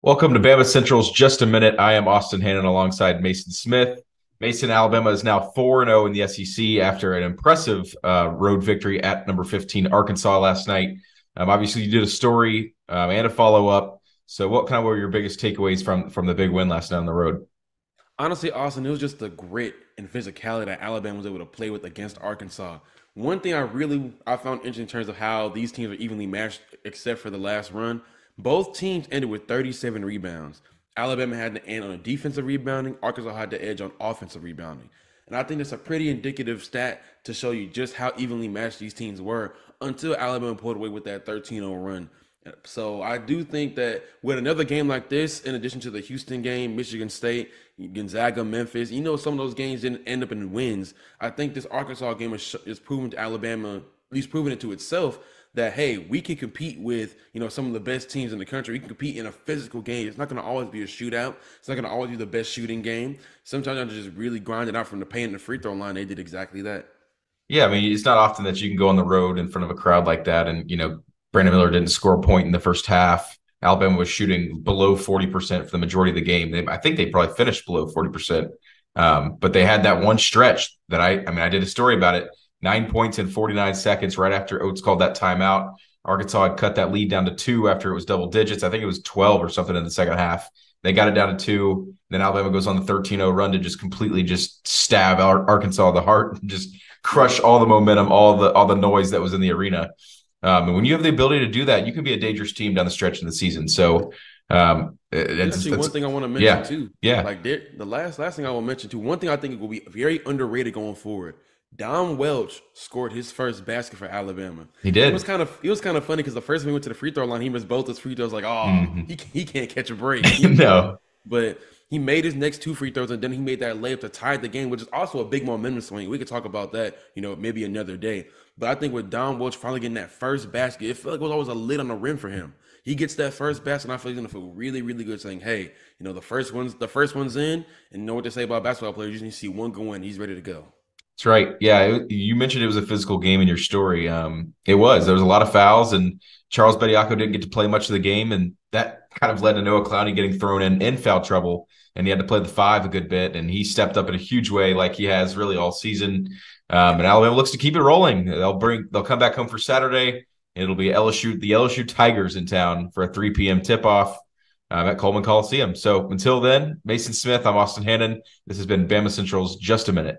Welcome to Bama Central's Just a Minute. I am Austin Hannon alongside Mason Smith. Mason, Alabama is now 4-0 in the SEC after an impressive road victory at number 15 Arkansas last night. Obviously, you did a story and a follow-up. So what kind of were your biggest takeaways from the big win last night on the road? Honestly, Austin, it was just the grit and physicality that Alabama was able to play with against Arkansas. One thing I found interesting in terms of how these teams are evenly matched, except for the last run. Both teams ended with 37 rebounds. Alabama had the end on a defensive rebounding. Arkansas had the edge on offensive rebounding. And I think that's a pretty indicative stat to show you just how evenly matched these teams were until Alabama pulled away with that 13-0 run. So I do think that with another game like this, in addition to the Houston game, Michigan State, Gonzaga, Memphis, some of those games didn't end up in wins. I think this Arkansas game is proven to Alabama, at least proving it to itself, that hey, we can compete with some of the best teams in the country. We can compete in a physical game. It's not going to always be a shootout. It's not going to always be the best shooting game. Sometimes I just really grind it out from the paint and the free throw line. They did exactly that. Yeah, I mean, it's not often that you can go on the road in front of a crowd like that. And, Brandon Miller didn't score a point in the first half. Alabama was shooting below 40% for the majority of the game. I think they probably finished below 40%. But they had that one stretch that I did a story about it. 9 points in 49 seconds right after Oates called that timeout. Arkansas had cut that lead down to 2 after it was double digits. I think it was 12 or something in the second half. They got it down to 2. Then Alabama goes on the 13-0 run to just completely just stab Arkansas in the heart and just crush all the momentum, all the noise that was in the arena. And when you have the ability to do that, you can be a dangerous team down the stretch in the season. So There's actually one thing I want to mention yeah, too. yeah, Like the last thing I will mention too. One thing I think will be very underrated going forward. Don Welch scored his first basket for Alabama. he It was did. kind of funny because the first time he went to the free throw line, he missed both his free throws. Like, oh, Mhm. he can't catch a break. No, But he made his next two free throws, and then he made that layup to tie the game, which is also a big momentum swing. We could talk about that, maybe another day. But I think with Don Welch finally getting that first basket, it felt like it was always a lid on the rim for him. He gets that first basket, and I feel he's gonna feel really, really good, saying, "Hey, the first one's in, and you know what they say about basketball players. You just need to see one go in. He's ready to go." that's right. Yeah, you mentioned it was a physical game in your story. It was. There was a lot of fouls, and Charles Bediako didn't get to play much of the game, and that kind of led to Noah Clowney getting thrown in foul trouble, and he had to play the 5 a good bit, and he stepped up in a huge way, like he has really all season. And Alabama looks to keep it rolling. They'll come back home for Saturday. It'll be the LSU Tigers in town for a 3 p.m. tip off at Coleman Coliseum. So until then, Mason Smith, I'm Austin Hannon. This has been Bama Central's Just a Minute.